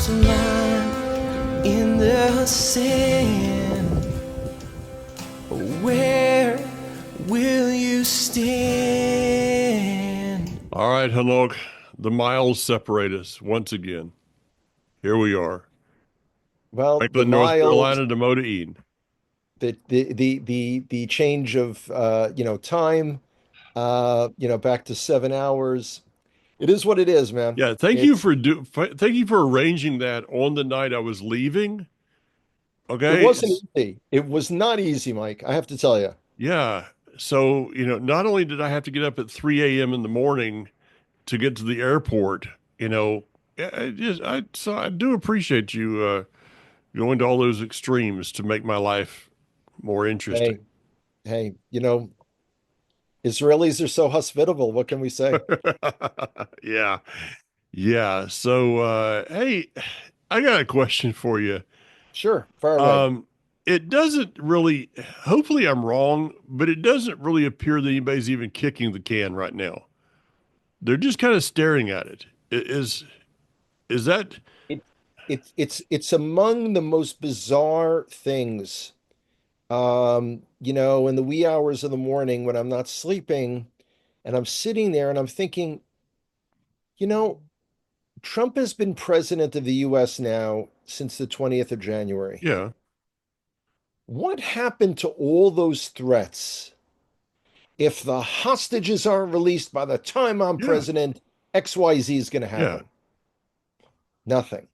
There's a line in the sand. Where will you stand? All right, Hanok, the miles separate us once again. Here we are, Well, the Franklin, North miles, Carolina to Modaine. the change of time, back to 7 hours. It is what it is, man. Yeah, thank you It's for thank you for arranging that on the night I was leaving. it Okay, wasn't easy. It was not easy, Mike. I have to tell you. yeah. So, not only did I have to get up at 3 a.m. in the morning to get to the airport, so I do appreciate you going to all those extremes to make my life more interesting. Hey, hey, Israelis are so hospitable. What can we say? Yeah. Yeah. So, hey, I got a question for you. Sure, far away. Um, it doesn't really, hopefully I'm wrong, but it doesn't really appear that anybody's even kicking the can right now. They're just kind of staring at it. Is that, It, it's among the most bizarre things. In the wee hours of the morning when I'm not sleeping and I'm sitting there and I'm thinking, you know, Trump has been president of the US now since the 20th of January. yeah, What happened to all those threats? If the hostages aren't released by the time I'm yeah, president, XYZ is going to yeah. happen. Nothing.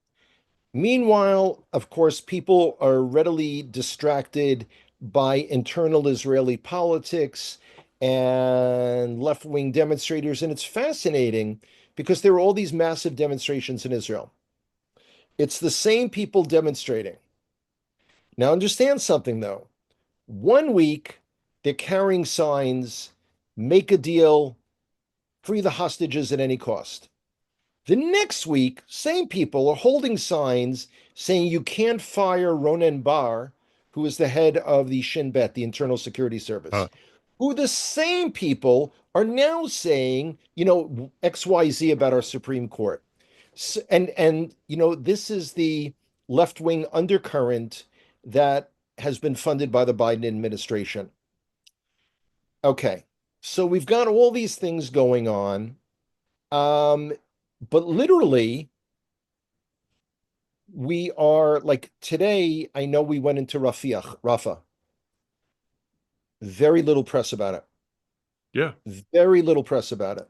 Meanwhile, of course, people are readily distracted by internal Israeli politics and left-wing demonstrators. And it's fascinating because there are all these massive demonstrations in Israel. It's the same people demonstrating. Now, understand something though. One week, they're carrying signs, make a deal, free the hostages at any cost. The next week, same people are holding signs saying you can't fire Ronen Bar, who is the head of the Shin Bet, the Internal Security Service, Uh, who the same people are now saying, XYZ about our Supreme Court. This is the left-wing undercurrent that has been funded by the Biden administration. Okay, so we've got all these things going on. Um, but literally, we are like today, I know we went into Rafah. Very little press about it. yeah, Very little press about it.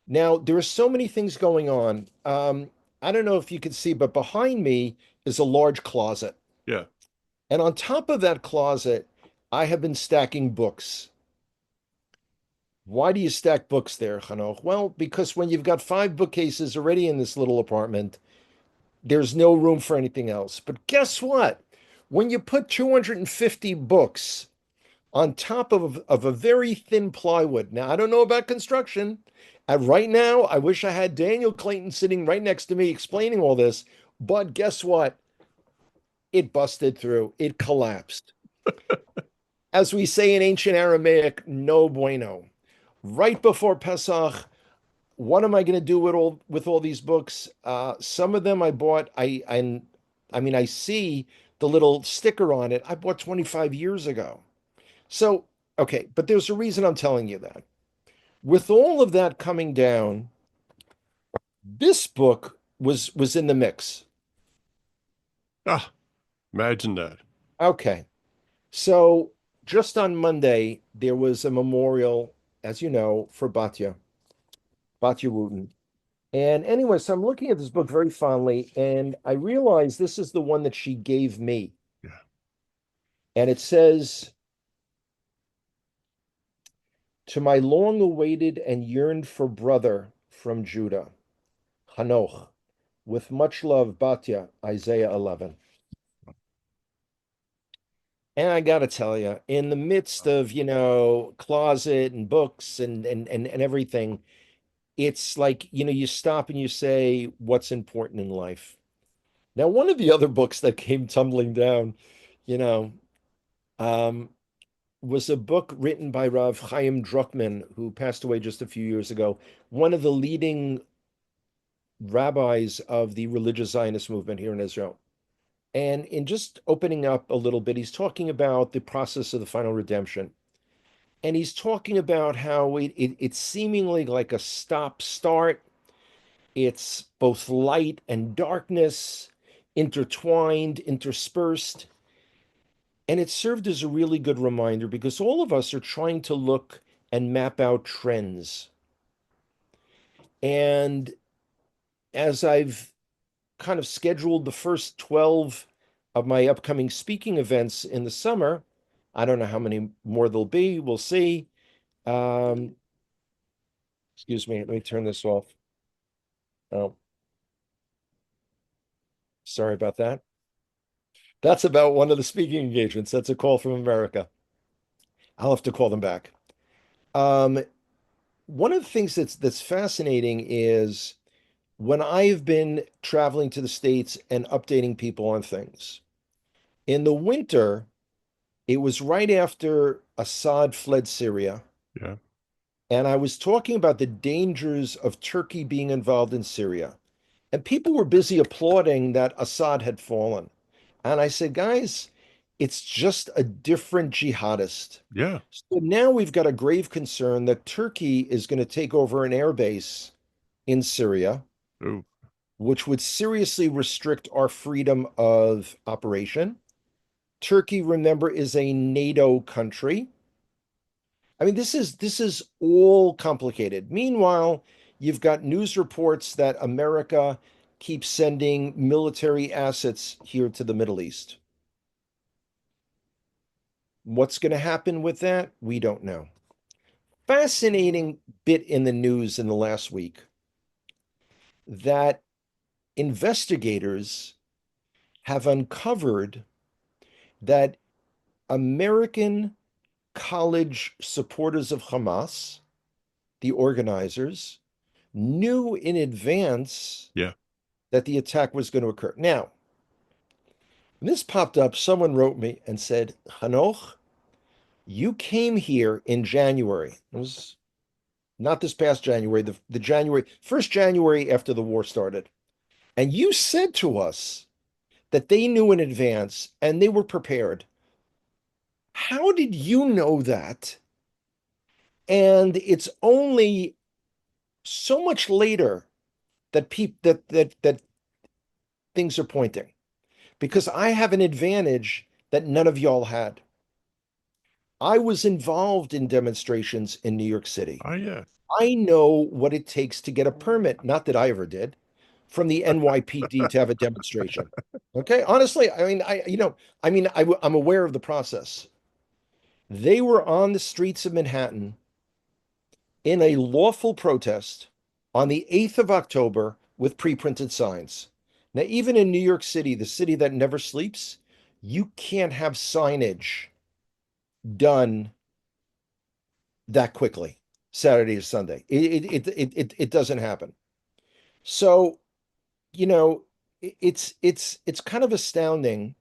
Now, there are so many things going on. I don't know if you can see, but behind me is a large closet. yeah. And on top of that closet, I have been stacking books. Why do you stack books there, Hanoch? Well, because when you've got five bookcases already in this little apartment, there's no room for anything else. But guess what? When you put 250 books on top of a very thin plywood, now I don't know about construction. And right now, I wish I had Daniel Clayton sitting right next to me explaining all this. But guess what? It busted through, it collapsed. As we say in ancient Aramaic, no bueno. Right before Pesach, what am I going to do with all these books? Some of them I bought. I see the little sticker on it. I bought 25 years ago. So okay, but there's a reason I'm telling you that. With all of that coming down, this book was in the mix. Ah, imagine that. Okay, so just on Monday there was a memorial, as you know, for Batya Wooten. And anyway, so I'm looking at this book very fondly, and I realize this is the one that she gave me. Yeah. And it says, to my long awaited and yearned for brother from Judah, Hanoch, with much love, Batya, Isaiah 11. And I got to tell you, in the midst of, closet and books and everything, it's like, you stop and you say, what's important in life? Now, one of the other books that came tumbling down, you know, um, was a book written by Rav Chaim Druckman, who passed away just a few years ago, one of the leading rabbis of the religious Zionist movement here in Israel. And in just opening up a little bit, he's talking about the process of the final redemption. And he's talking about how it's seemingly like a stop start. It's both light and darkness, intertwined, interspersed. And it served as a really good reminder because all of us are trying to look and map out trends. And as I've kind of scheduled the first 12 of my upcoming speaking events in the summer, I don't know how many more there'll be. We'll see. Um, excuse me, let me turn this off. Oh, sorry about that. That's about one of the speaking engagements. That's a call from America. I'll have to call them back. Um, one of the things that's fascinating is when I've been traveling to the States and updating people on things. In the winter, it was right after Assad fled Syria, Yeah. and I was talking about the dangers of Turkey being involved in Syria. And people were busy applauding that Assad had fallen. And I said, guys, it's just a different jihadist. Yeah. So now we've got a grave concern that Turkey is going to take over an air base in Syria, Oh, which would seriously restrict our freedom of operation. Turkey, remember, is a NATO country. I mean, this is all complicated. Meanwhile, you've got news reports that America keeps sending military assets here to the Middle East. What's going to happen with that? We don't know. Fascinating bit in the news in the last week that investigators have uncovered that American college supporters of Hamas, the organizers, knew in advance yeah. that the attack was going to occur. Now, when this popped up, someone wrote me and said, Hanoch, you came here in January. It was not this past January, the January, first January after the war started. And you said to us that they knew in advance and they were prepared. How did you know that? And it's only so much later that that things are pointing because I have an advantage that none of y'all had. I was involved in demonstrations in New York City. Oh, yeah. I know what it takes to get a permit, not that I ever did, from the NYPD to have a demonstration. Okay, honestly, I mean, I'm aware of the process. They were on the streets of Manhattan in a lawful protest on the 8th of October with pre-printed signs. Now, even in New York City, the city that never sleeps, you can't have signage done that quickly, Saturday to Sunday. It doesn't happen. So, you know, it's kind of astounding.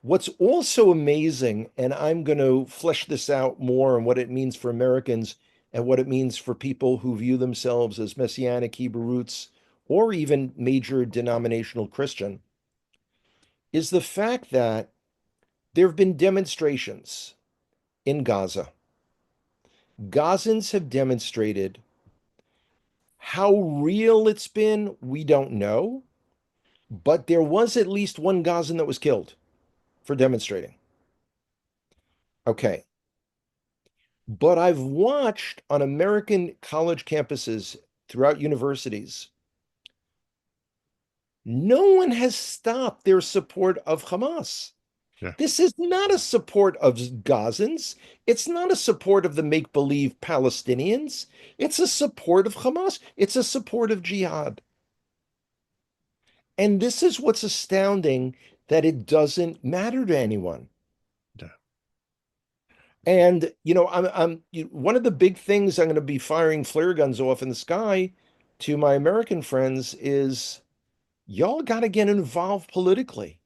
What's also amazing, and I'm going to flesh this out more and what it means for Americans and what it means for people who view themselves as Messianic Hebrew roots or even major denominational Christian, is the fact that there have been demonstrations in Gaza. Gazans have demonstrated how real it's been, we don't know, but there was at least one Gazan that was killed for demonstrating. Okay. But I've watched on American college campuses throughout universities, no one has stopped their support of Hamas. Yeah. This is not a support of Gazans. It's not a support of the make-believe Palestinians. It's a support of Hamas. It's a support of jihad. And this is what's astounding, that it doesn't matter to anyone. Yeah. And one of the big things I'm going to be firing flare guns off in the sky to my American friends is y'all got to get involved politically.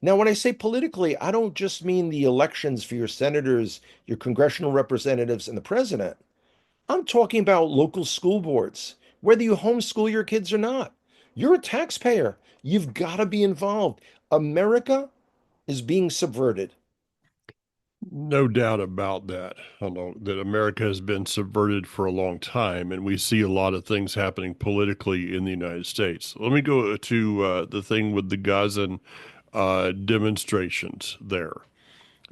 Now, when I say politically, I don't just mean the elections for your senators, your congressional representatives, and the president. I'm talking about local school boards, whether you homeschool your kids or not. You're a taxpayer. You've got to be involved. America is being subverted. No doubt about that. I know that America has been subverted for a long time, and we see a lot of things happening politically in the United States. Let me go to the thing with the Gazan demonstrations there.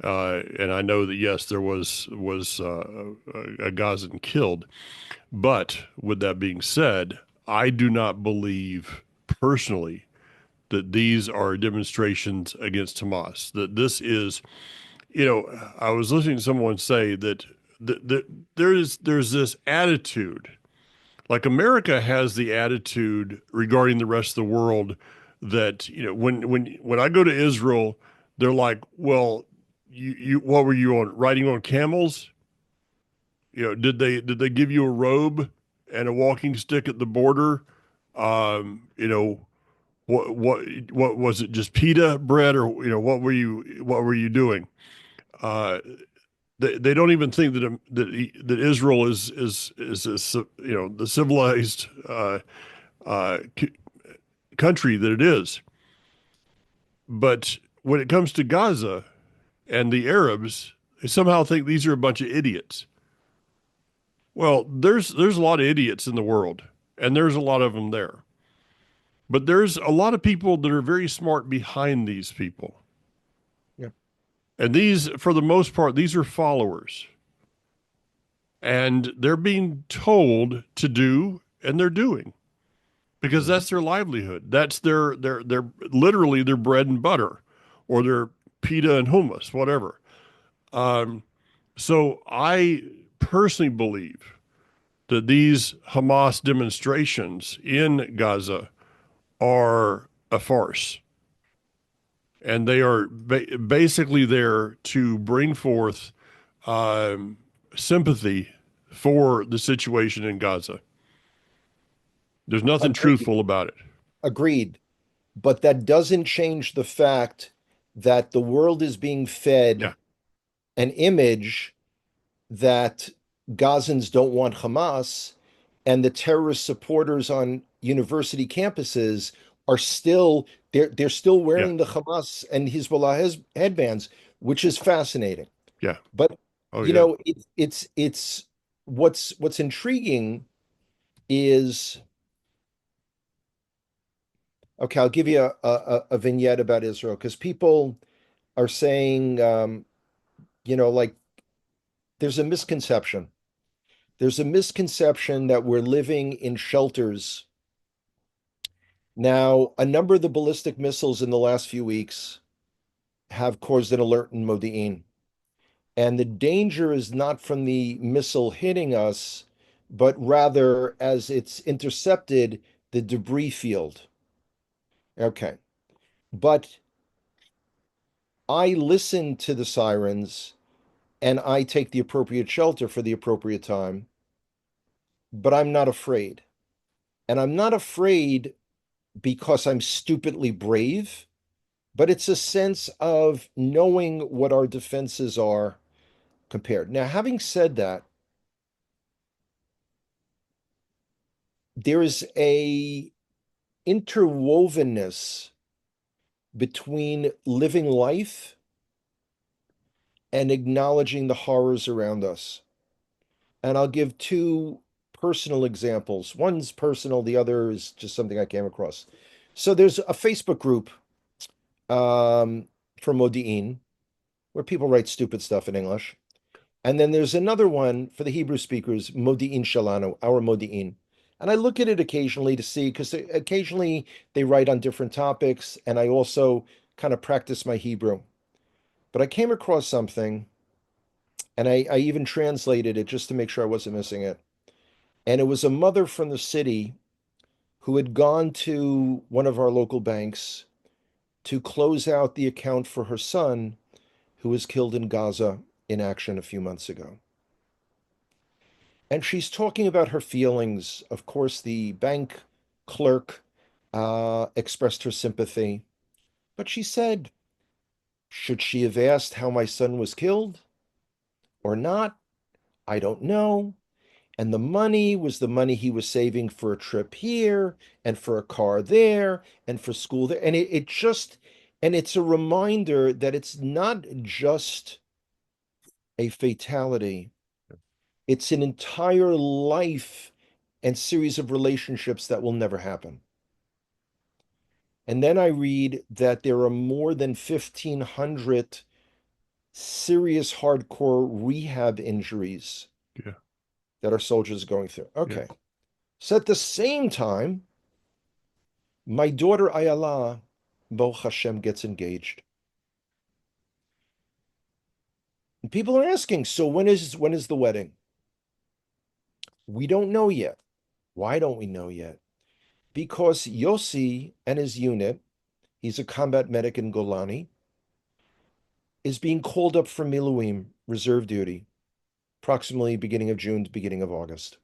And I know that yes, there was a Gazan killed, but with that being said, I do not believe personally that these are demonstrations against Hamas. That this is, I was listening to someone say that there's this attitude, like America has the attitude regarding the rest of the world that when I go to Israel, they're like, well, you what were you on riding on camels? Did they give you a robe and a walking stick at the border? Um, you know, what was it? Just pita bread, or what were you doing? Uh, they don't even think that Israel is the civilized c country that it is. But when it comes to Gaza and the Arabs, they somehow think these are a bunch of idiots. Well, there's a lot of idiots in the world, and there's a lot of them there. But there's a lot of people that are very smart behind these people. Yeah. And these, for the most part, these are followers. And they're being told to do, and they're doing because Mhm. that's their livelihood. That's their literally their bread and butter, or their pita and hummus, whatever. Um, so I personally believe that these Hamas demonstrations in Gaza are a farce, and they are basically there to bring forth um, sympathy for the situation in Gaza. There's nothing Agreed. truthful about it. Agreed. But that doesn't change the fact that the world is being Yeah, fed an image that Gazans don't want Hamas, and the terrorist supporters on university campuses are still they're still yeah, wearing the Hamas and Hezbollah headbands, which is fascinating. yeah. But Oh, yeah. it's what's intriguing is okay. I'll give you a vignette about Israel because people are saying like there's a misconception. There's a misconception that we're living in shelters. Now, a number of the ballistic missiles in the last few weeks have caused an alert in Modi'in. And the danger is not from the missile hitting us, but rather as it's intercepted the debris field. Okay. But I listen to the sirens and I take the appropriate shelter for the appropriate time, but I'm not afraid. And I'm not afraid because I'm stupidly brave, but it's a sense of knowing what our defenses are compared. Now, having said that, there is a interwovenness between living life and acknowledging the horrors around us. And I'll give two personal examples. One's personal, the other is just something I came across. So there's a Facebook group um, for Modi'in where people write stupid stuff in English. And then there's another one for the Hebrew speakers, Modi'in Shalano, our Modi'in. And I look at it occasionally to see, because occasionally they write on different topics, and I also kind of practice my Hebrew. But I came across something, and I even translated it just to make sure I wasn't missing it. And it was a mother from the city who had gone to one of our local banks to close out the account for her son, who was killed in Gaza in action a few months ago. And she's talking about her feelings. Of course, the bank clerk expressed her sympathy, but she said, should she have asked how my son was killed or not? I don't know. And the money was the money he was saving for a trip here and for a car there and for school there. And it just, and it's a reminder that it's not just a fatality, it's an entire life and series of relationships that will never happen. And then I read that there are more than 1,500 serious hardcore rehab injuries Yeah. that our soldiers are going through. Yeah. Okay. So at the same time, my daughter Ayala, Baruch Hashem, gets engaged. And people are asking, so when is the wedding? We don't know yet. Why don't we know yet? Because Yossi and his unit, he's a combat medic in Golani, is being called up for Miluim, reserve duty, approximately beginning of June to beginning of August.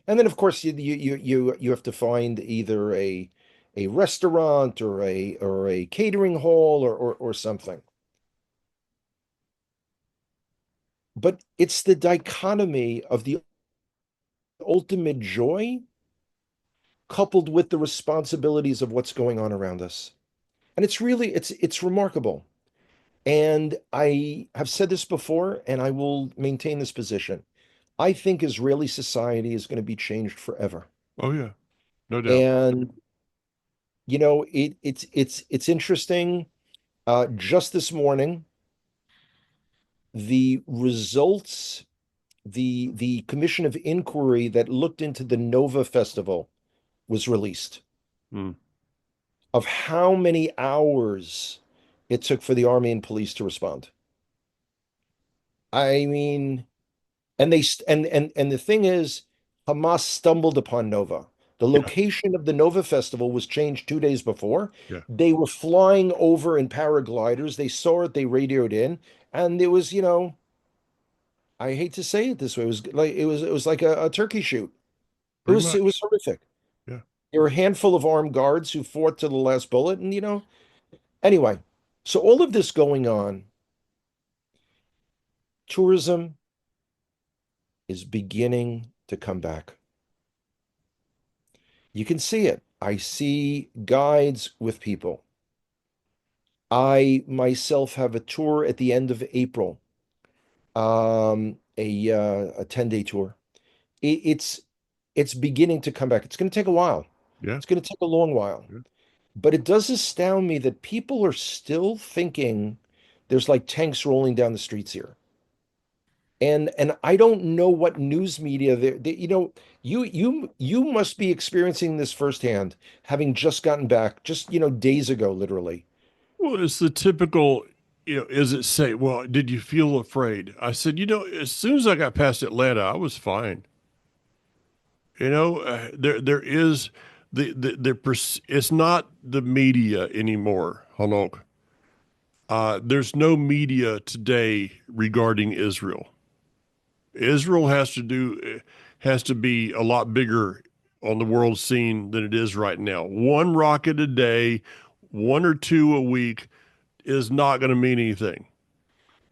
And then, of course, you have to find either a restaurant or a catering hall or something. But it's the dichotomy of the ultimate joy coupled with the responsibilities of what's going on around us. And it's remarkable. And I have said this before, and I will maintain this position. I think Israeli society is going to be changed forever. Oh yeah. No doubt. And it's interesting. Just this morning, the results, the commission of inquiry that looked into the Nova Festival was released Mm. of how many hours it took for the army and police to respond. I mean, and they and the thing is, Hamas stumbled upon Nova. The Yeah. location of the Nova Festival was changed 2 days before. Yeah. They were flying over in paragliders. They saw it, they radioed in, and it was, I hate to say it this way, it was like a turkey shoot. It Pretty was much. it was horrific. Yeah. There were a handful of armed guards who fought to the last bullet, and anyway, so all of this going on, tourism is beginning to come back. You can see it. I see guides with people. I myself have a tour at the end of April, a 10-day tour. It's beginning to come back. It's going to take a while. Yeah. It's going to take a long while. Yeah. But it does astound me that people are still thinking there's like tanks rolling down the streets here. And I don't know what news media you must be experiencing this firsthand, having just gotten back just days ago, literally. Well, it's the typical, is it say, well, did you feel afraid? I said, as soon as I got past Atlanta, I was fine. There is it's not the media anymore, Hanok. There's no media today regarding Israel. Israel has to be a lot bigger on the world scene than it is right now. One rocket a day, one or two a week is not going to mean anything.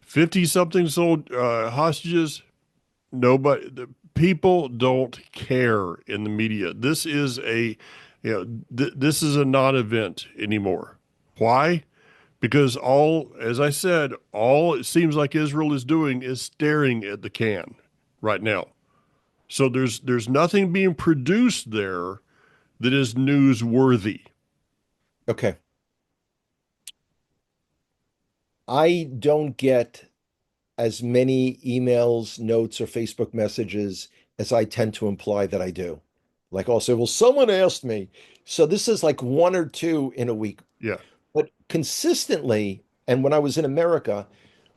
50 something sold hostages, nobody, the people don't care in the media. This is this is a non-event anymore. Why? Because as I said, all it seems like Israel is doing is staring at the can right now. So there's nothing being produced there that is newsworthy. Okay. I don't get as many emails, notes, or Facebook messages as I tend to imply that I do. Like also, well, someone asked me. So this is like one or two in a week. Yeah. But consistently, and when I was in America,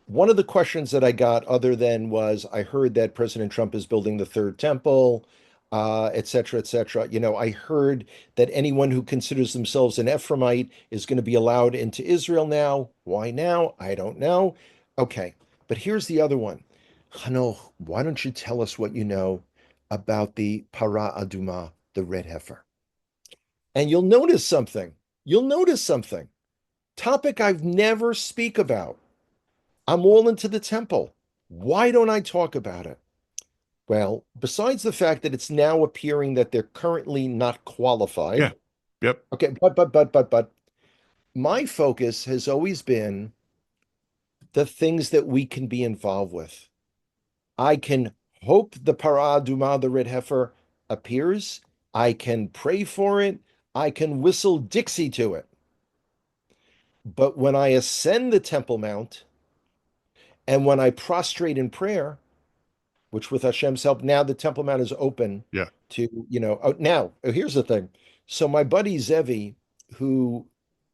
one of the questions that I got other than was, I heard that President Trump is building the third temple, et cetera, et cetera. I heard that anyone who considers themselves an Ephraimite is going to be allowed into Israel now. Why now? I don't know. Okay. But here's the other one. Hanoch, why don't you tell us what you know about the para aduma, the red heifer? And you'll notice something. You'll notice something. Topic I've never speak about. I'm all into the temple. Why don't I talk about it? Well, besides the fact that it's now appearing that they're currently not Yeah. qualified. Yep. Okay, but my focus has always been the things that we can be involved with. I can hope the Parah Adumah, the red heifer, appears. I can pray for it. I can whistle Dixie to it. But when I ascend the Temple Mount and when I prostrate in prayer, which with Hashem's help, now the Temple Mount is open Yeah. to, here's the thing. So my buddy Zevi, who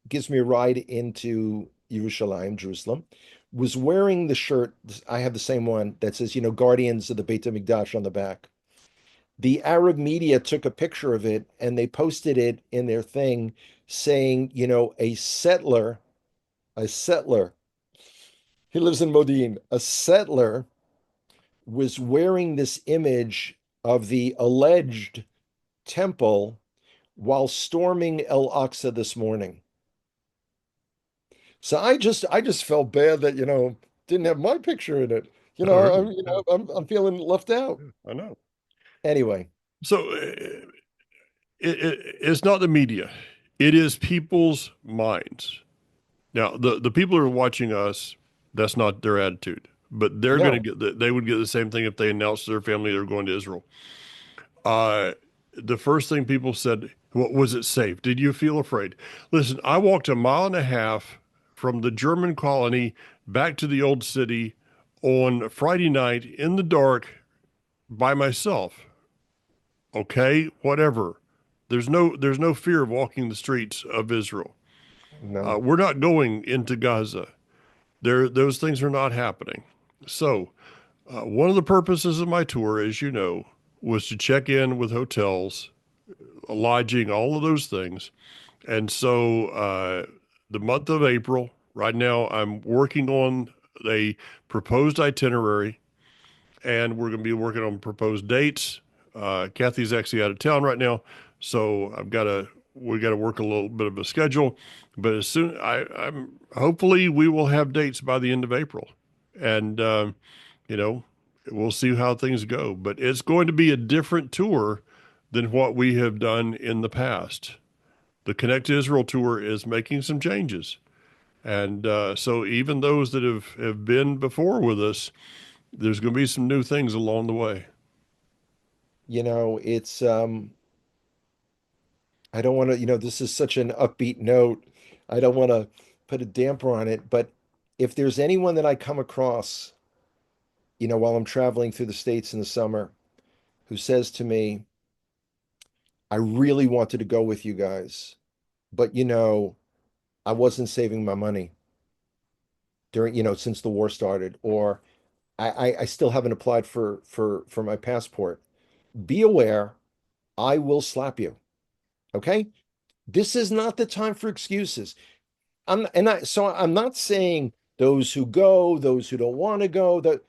gives me a ride into Yerushalayim, Jerusalem, was wearing the shirt. I have the same one that says, Guardians of the Beit HaMikdash on the back. The Arab media took a picture of it and they posted it in their thing saying, a settler, he lives in Modin, a settler was wearing this image of the alleged temple while storming El Aqsa this morning. So I just felt bad that, didn't have my picture in it. Oh, really? I'm feeling left out. I know. Anyway, So it's not the media. It is people's minds. Now, the people who are watching us, that's not their attitude, but they're going no, to they would get the same thing if they announced to their family they're going to Israel. Uh, the first thing people said, "What was it safe? Did you feel afraid?" Listen, I walked a mile and a half from the German colony back to the old city on Friday night in the dark by myself. Okay, whatever. There's no fear of walking the streets of Israel. no. We're not going into Gaza. Those things are not happening. So, one of the purposes of my tour, as you know, was to check in with hotels, lodging, all of those things. And so, the month of April, right now, I'm working on a proposed itinerary, and we're going to be working on proposed dates. Kathy's actually out of town right now, so we got to work a little bit of a schedule. But as soon I'm hopefully we will have dates by the end of April, and you know we'll see how things go. But it's going to be a different tour than what we have done in the past. The Connect to Israel tour is making some changes, and so even those that have been before with us, there's going to be some new things along the way. It's I don't want to, this is such an upbeat note. I don't want to put a damper on it, but if there's anyone that I come across, while I'm traveling through the States in the summer, who says to me, I really wanted to go with you guys, but I wasn't saving my money during, since the war started, or I still haven't applied for my passport. Be aware, I will slap you. Okay? This is not the time for excuses. I'm not saying those who go, those who don't want to go, that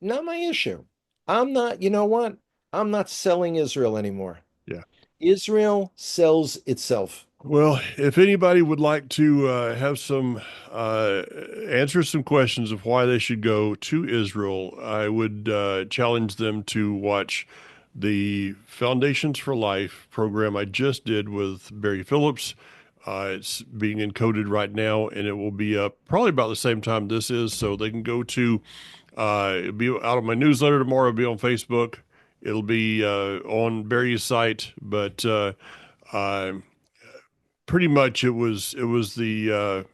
not my issue. I'm not, you know what? I'm not selling Israel anymore. Yeah. Israel sells itself. Well, if anybody would like to have some answer some questions of why they should go to Israel, I would challenge them to watch the Foundations for Life program I just did with Barry Phillips. It's being encoded right now, and it will be up probably about the same time this is, so they can go to. It'll be out on my newsletter tomorrow. It'll be on Facebook. It'll be on Barry's site, but. Uh, Pretty much it was the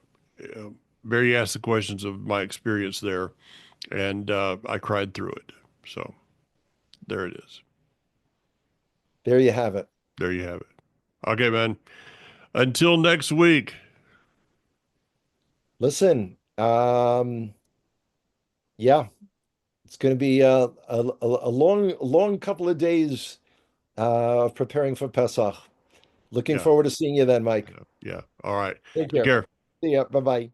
Barry asked the questions of my experience there, and I cried through it. So there it is. There you have it. There you have it. Okay, man. Until next week. Listen, yeah, it's going to be a long couple of days of preparing for Pesach. Looking Yeah, forward to seeing you then, Mike. yeah, yeah. All right. Take Take care. care. See ya. Bye-bye.